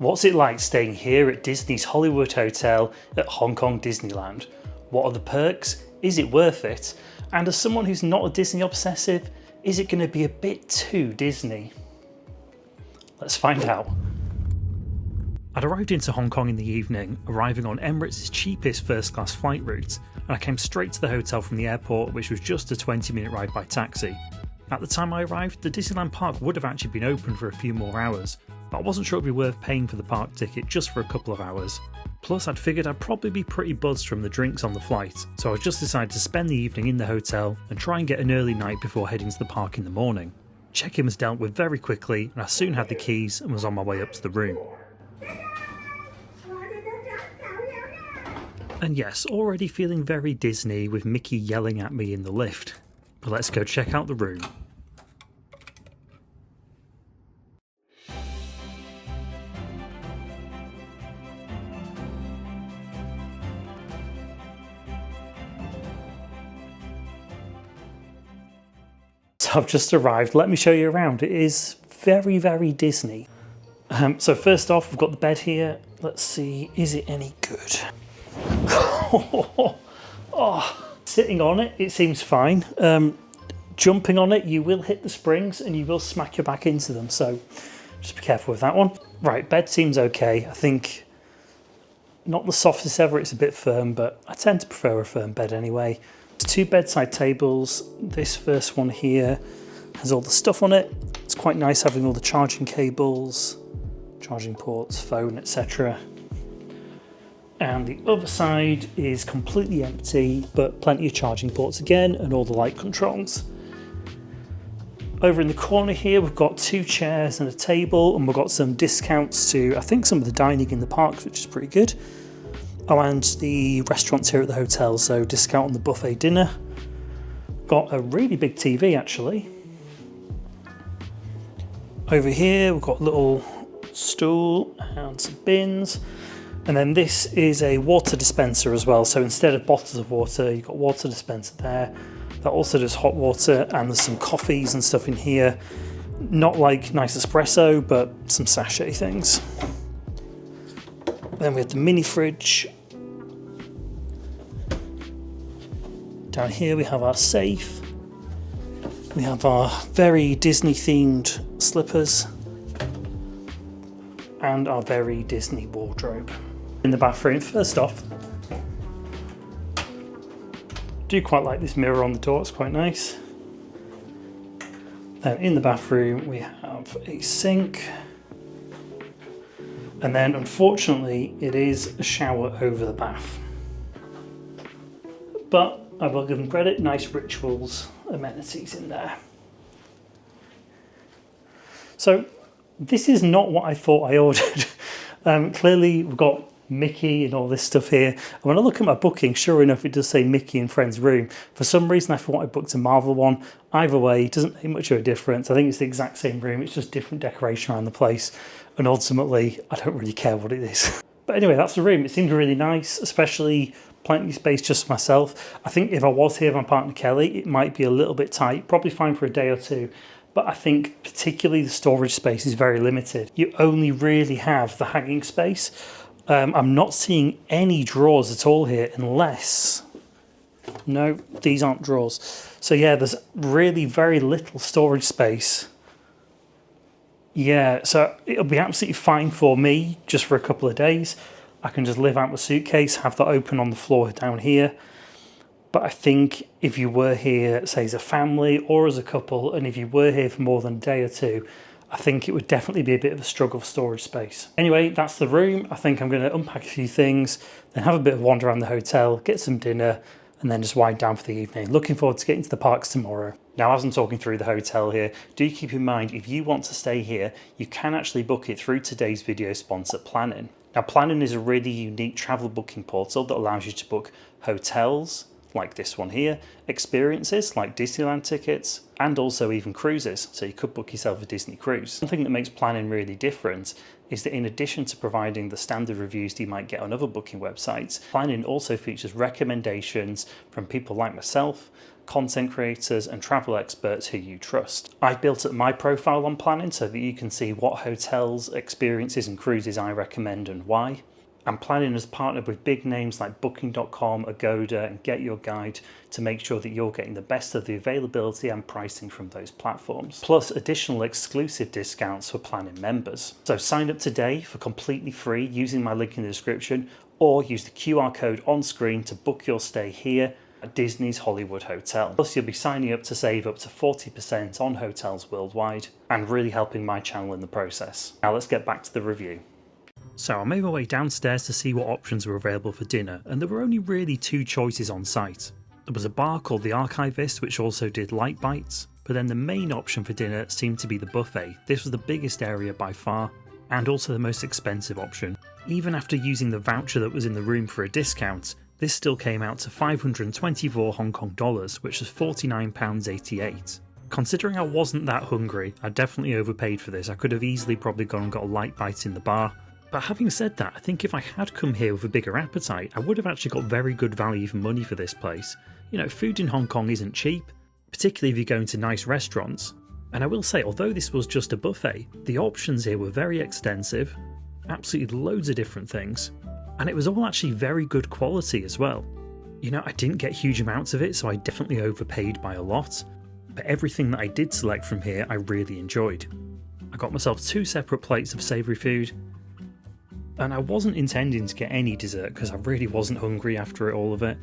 What's it like staying here at Disney's Hollywood Hotel at Hong Kong Disneyland? What are the perks? Is it worth it? And as someone who's not a Disney obsessive, is it going to be a bit too Disney? Let's find out. I'd arrived into Hong Kong in the evening, arriving on Emirates' cheapest first class flight route, and I came straight to the hotel from the airport, which was just a 20-minute ride by taxi. At the time I arrived, the Disneyland park would have actually been open for a few more hours, but I wasn't sure it would be worth paying for the park ticket just for a couple of hours. Plus I'd figured I'd probably be pretty buzzed from the drinks on the flight, so I just decided to spend the evening in the hotel and try and get an early night before heading to the park in the morning. Check-in was dealt with very quickly and I soon had the keys and was on my way up to the room. And yes, already feeling very Disney with Mickey yelling at me in the lift. But let's go check out the room. So I've just arrived, let me show you around. It is very, very Disney. So first off, we've got the bed here. Let's see, is it any good? Sitting on it, it seems fine. Jumping on it, you will hit the springs and you will smack your back into them. So just be careful with that one. Right, bed seems okay. I think not the softest ever, it's a bit firm, but I tend to prefer a firm bed anyway. There's two bedside tables. This first one here has all the stuff on it. It's quite nice having all the charging cables, charging ports, phone, etc. And the other side is completely empty, but plenty of charging ports again and all the light controls. Over in the corner here, we've got two chairs and a table, and we've got some discounts to, I think, some of the dining in the parks, which is pretty good. Oh, and the restaurants here at the hotel, so discount on the buffet dinner. Got a really big TV, actually. Over here, we've got a little stool and some bins. And then this is a water dispenser as well. So instead of bottles of water, you've got water dispenser there. That also does hot water, and there's some coffees and stuff in here. Not like nice espresso, but some sachet things. Then we have the mini fridge. Down here we have our safe. We have our very Disney themed slippers. And our very Disney wardrobe. In the bathroom, first off, I do quite like this mirror on the door, it's quite nice. Then in the bathroom we have a sink, and then unfortunately it is a shower over the bath. But I will give them credit, nice rituals, amenities in there. So this is not what I thought I ordered. Clearly we've got Mickey and all this stuff here. And when I look at my booking, sure enough, it does say Mickey and Friends room. For some reason, I thought I booked a Marvel one. Either way, it doesn't make much of a difference. I think it's the exact same room. It's just different decoration around the place. And ultimately, I don't really care what it is. But anyway, that's the room. It seems really nice, especially plenty of space just for myself. I think if I was here with my partner Kelly, it might be a little bit tight. Probably fine for a day or two. But I think particularly the storage space is very limited. You only really have the hanging space. I'm not seeing any drawers at all here unless... No, these aren't drawers. So yeah, there's really very little storage space. Yeah, so it'll be absolutely fine for me just for a couple of days. I can just live out my suitcase, have that open on the floor down here. But I think if you were here, say as a family or as a couple, and if you were here for more than a day or two, I think it would definitely be a bit of a struggle for storage space. Anyway, that's the room. I think I'm going to unpack a few things, then have a bit of a wander around the hotel, get some dinner, and then just wind down for the evening. Looking forward to getting to the parks tomorrow. Now, as I'm talking through the hotel here, do keep in mind, if you want to stay here, you can actually book it through today's video sponsor, Planning. Now, Planning is a really unique travel booking portal that allows you to book hotels, like this one here, experiences like Disneyland tickets, and also even cruises, so you could book yourself a Disney cruise. One thing that makes Planning really different is that in addition to providing the standard reviews that you might get on other booking websites, Planning also features recommendations from people like myself, content creators and travel experts who you trust. I've built up my profile on planning so that you can see what hotels, experiences and cruises I recommend and why. And Planning has partnered with big names like Booking.com, Agoda and Get Your Guide to make sure that you're getting the best of the availability and pricing from those platforms, plus additional exclusive discounts for Planning members. So sign up today for completely free using my link in the description, or use the QR code on screen to book your stay here at Disney's Hollywood Hotel. Plus you'll be signing up to save up to 40% on hotels worldwide and really helping my channel in the process. Now let's get back to the review. So I made my way downstairs to see what options were available for dinner, and there were only really two choices on site. There was a bar called the Archivist which also did light bites, but then the main option for dinner seemed to be the buffet. This was the biggest area by far, and also the most expensive option. Even after using the voucher that was in the room for a discount, this still came out to 524 Hong Kong dollars, which was £49.88. Considering I wasn't that hungry, I definitely overpaid for this. I could have easily probably gone and got a light bite in the bar. But having said that, I think if I had come here with a bigger appetite, I would have actually got very good value for money for this place. You know, food in Hong Kong isn't cheap, particularly if you're going to nice restaurants. And I will say, although this was just a buffet, the options here were very extensive, absolutely loads of different things, and it was all actually very good quality as well. You know, I didn't get huge amounts of it, so I definitely overpaid by a lot, but everything that I did select from here I really enjoyed. I got myself 2 separate plates of savoury food, and I wasn't intending to get any dessert because I really wasn't hungry after all of it.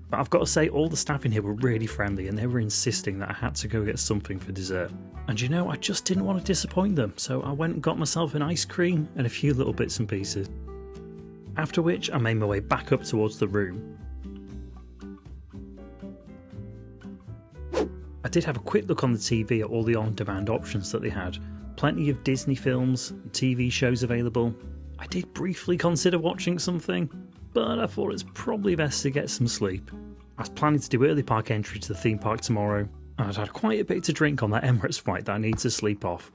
But I've got to say, all the staff in here were really friendly and they were insisting that I had to go get something for dessert. And you know, I just didn't want to disappoint them, so I went and got myself an ice cream and a few little bits and pieces. After which I made my way back up towards the room. I did have a quick look on the TV at all the on-demand options that they had. Plenty of Disney films and TV shows available. I did briefly consider watching something, but I thought it's probably best to get some sleep. I was planning to do early park entry to the theme park tomorrow, and I'd had quite a bit to drink on that Emirates flight that I need to sleep off.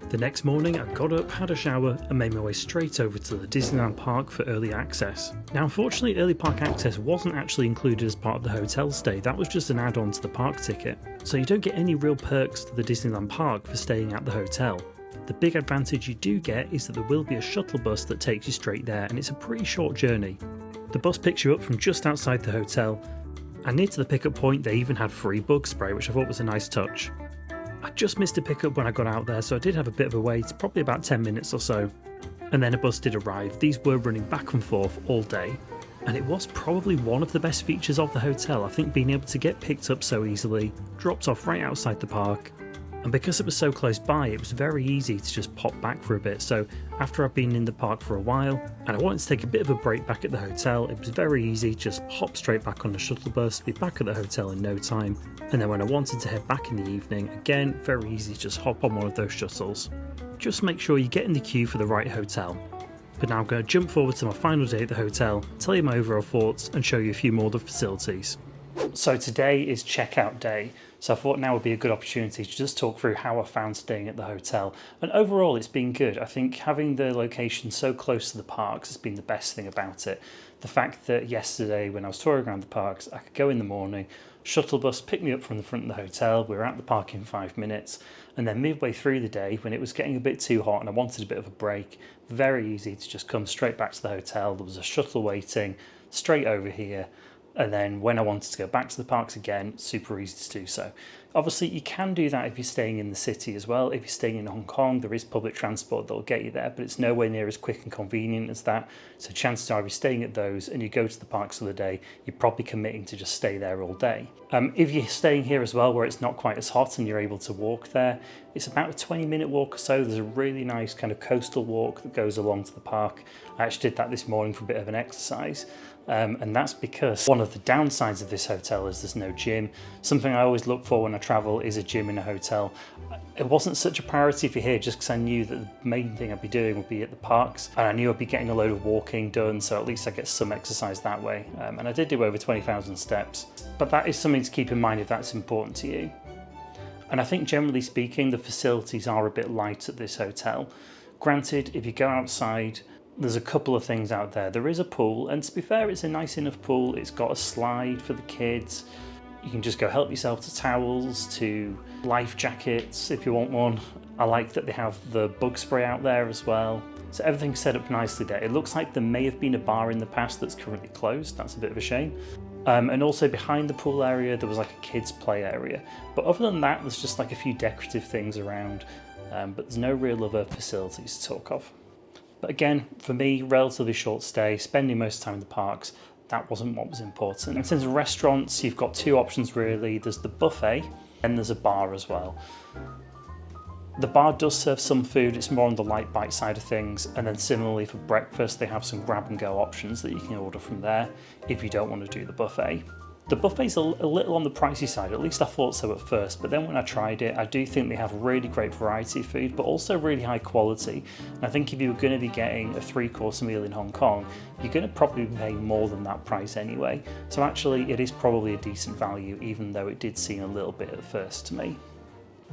The next morning I got up, had a shower and made my way straight over to the Disneyland park for early access. Now unfortunately early park access wasn't actually included as part of the hotel stay, that was just an add-on to the park ticket. So you don't get any real perks to the Disneyland park for staying at the hotel. The big advantage you do get is that there will be a shuttle bus that takes you straight there, and it's a pretty short journey. The bus picks you up from just outside the hotel, and near to the pickup point they even had free bug spray, which I thought was a nice touch. I just missed a pickup when I got out there, so I did have a bit of a wait, probably about 10 minutes or so. And then a bus did arrive. These were running back and forth all day, and it was probably one of the best features of the hotel. I think being able to get picked up so easily, dropped off right outside the park, and because it was so close by, it was very easy to just pop back for a bit. So after I've been in the park for a while and I wanted to take a bit of a break back at the hotel, it was very easy to just hop straight back on the shuttle bus, be back at the hotel in no time. And then when I wanted to head back in the evening, again, very easy to just hop on one of those shuttles. Just make sure you get in the queue for the right hotel. But now I'm going to jump forward to my final day at the hotel, tell you my overall thoughts and show you a few more of the facilities. So today is checkout day, so I thought now would be a good opportunity to just talk through how I found staying at the hotel. And overall it's been good. I think having the location so close to the parks has been the best thing about it. The fact that yesterday when I was touring around the parks, I could go in the morning, shuttle bus picked me up from the front of the hotel, we were at the park in 5 minutes, and then midway through the day when it was getting a bit too hot and I wanted a bit of a break, very easy to just come straight back to the hotel. There was a shuttle waiting straight over here. And then when I wanted to go back to the parks again, super easy to do so. Obviously, you can do that if you're staying in the city as well. If you're staying in Hong Kong, there is public transport that will get you there, but it's nowhere near as quick and convenient as that. So chances are, if you're staying at those and you go to the parks for the day, you're probably committing to just stay there all day. If you're staying here as well, where it's not quite as hot and you're able to walk there, it's about a 20-minute walk or so. There's a really nice kind of coastal walk that goes along to the park. I actually did that this morning for a bit of an exercise. And that's because one of the downsides of this hotel is there's no gym. Something I always look for when I travel is a gym in a hotel. It wasn't such a priority for here just because I knew that the main thing I'd be doing would be at the parks, and I knew I'd be getting a load of walking done, so at least I get some exercise that way. And I did do over 20,000 steps, but that is something to keep in mind if that's important to you. And I think generally speaking, the facilities are a bit light at this hotel. Granted, if you go outside, there's a couple of things out there. There is a pool, and to be fair, it's a nice enough pool. It's got a slide for the kids. You can just go help yourself to towels, to life jackets if you want one. I like that they have the bug spray out there as well. So everything's set up nicely there. It looks like there may have been a bar in the past that's currently closed. That's a bit of a shame. And also behind the pool area, there was like a kids play area. But other than that, there's just like a few decorative things around, but there's no real other facilities to talk of. But again, for me, relatively short stay, spending most of the time in the parks, that wasn't what was important. In terms of restaurants, you've got two options really. There's the buffet and there's a bar as well. The bar does serve some food, it's more on the light bite side of things, and then similarly for breakfast they have some grab and go options that you can order from there if you don't want to do the buffet. The buffet's a little on the pricey side, at least I thought so at first, but then when I tried it, I do think they have really great variety of food, but also really high quality. And I think if you were going to be getting a 3-course meal in Hong Kong, you're going to probably pay more than that price anyway. So actually it is probably a decent value, even though it did seem a little bit at first to me.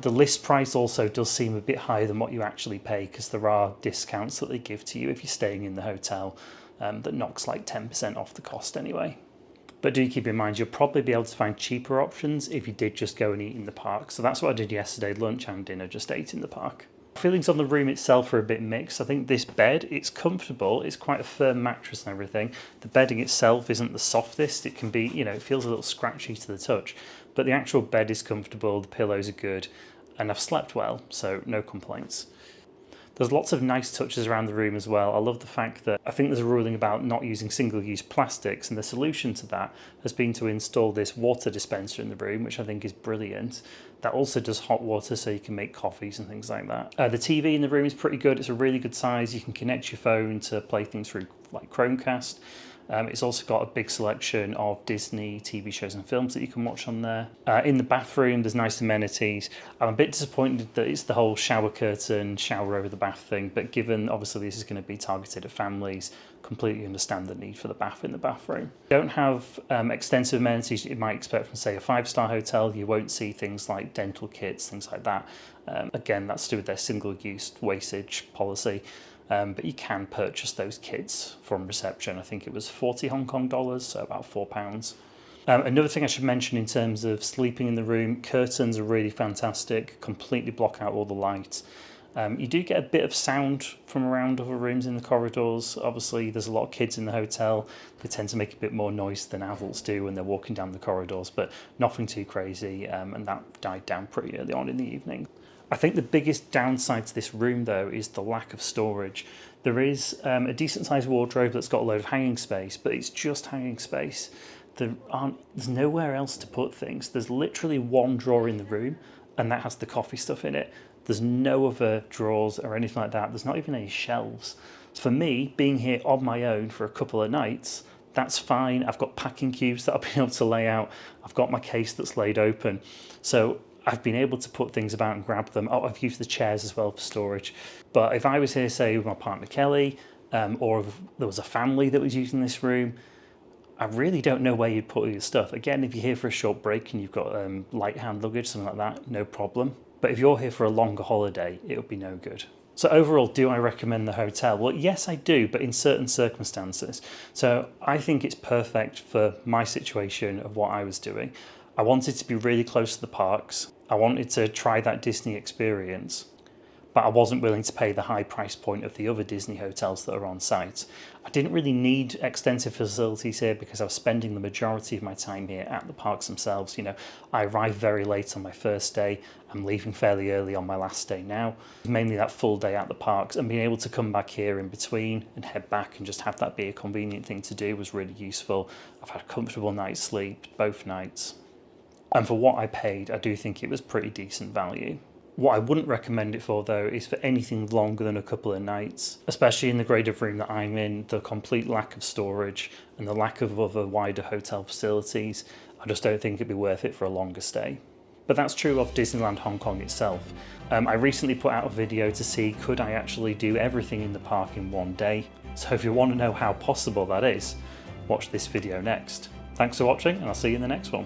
The list price also does seem a bit higher than what you actually pay, because there are discounts that they give to you if you're staying in the hotel that knocks like 10% off the cost anyway. But do keep in mind, you'll probably be able to find cheaper options if you did just go and eat in the park. So that's what I did yesterday, lunch and dinner, just ate in the park. Feelings on the room itself are a bit mixed. I think this bed, it's comfortable, it's quite a firm mattress and everything. The bedding itself isn't the softest, it can be, you know, it feels a little scratchy to the touch, but the actual bed is comfortable, the pillows are good, and I've slept well, so no complaints. There's lots of nice touches around the room as well. I love the fact that I think there's a ruling about not using single-use plastics, and the solution to that has been to install this water dispenser in the room, which I think is brilliant. That also does hot water, so you can make coffees and things like that. The TV in the room is pretty good. It's a really good size. You can connect your phone to play things through like Chromecast. It's also got a big selection of Disney TV shows and films that you can watch on there. In the bathroom, there's nice amenities. I'm a bit disappointed that it's the whole shower curtain, shower over the bath thing, but given obviously this is going to be targeted at families, completely understand the need for the bath in the bathroom. Don't have extensive amenities you might expect from, say, a 5-star hotel. You won't see things like dental kits, things like that. Again, that's to do with their single-use wastage policy. But you can purchase those kits from reception. I think it was 40 Hong Kong dollars, so about £4. Another thing I should mention in terms of sleeping in the room, curtains are really fantastic, completely block out all the light. You do get a bit of sound from around other rooms in the corridors. Obviously, there's a lot of kids in the hotel. They tend to make a bit more noise than adults do when they're walking down the corridors, but nothing too crazy, and that died down pretty early on in the evening. I think the biggest downside to this room, though, is the lack of storage. There is a decent-sized wardrobe that's got a load of hanging space, but it's just hanging space. There's nowhere else to put things. There's literally one drawer in the room, and that has the coffee stuff in it. There's no other drawers or anything like that. There's not even any shelves. For me, being here on my own for a couple of nights, that's fine. I've got packing cubes that I'll be able to lay out. I've got my case that's laid open. So I've been able to put things about and grab them. Oh, I've used the chairs as well for storage. But if I was here, say, with my partner Kelly, or if there was a family that was using this room, I really don't know where you'd put all your stuff. Again, if you're here for a short break and you've got light hand luggage, something like that, no problem. But if you're here for a longer holiday, it would be no good. So overall, do I recommend the hotel? Well, yes, I do, but in certain circumstances. So I think it's perfect for my situation of what I was doing. I wanted to be really close to the parks. I wanted to try that Disney experience, but I wasn't willing to pay the high price point of the other Disney hotels that are on site. I didn't really need extensive facilities here because I was spending the majority of my time here at the parks themselves. You know, I arrived very late on my first day. I'm leaving fairly early on my last day now. Mainly that full day at the parks, and being able to come back here in between and head back and just have that be a convenient thing to do was really useful. I've had a comfortable night's sleep both nights. And for what I paid, I do think it was pretty decent value. What I wouldn't recommend it for, though, is for anything longer than a couple of nights, especially in the grade of room that I'm in. The complete lack of storage and the lack of other wider hotel facilities, I just don't think it'd be worth it for a longer stay. But that's true of Disneyland Hong Kong itself. I recently put out a video to see could I actually do everything in the park in one day. So if you want to know how possible that is, watch this video next. Thanks for watching, and I'll see you in the next one.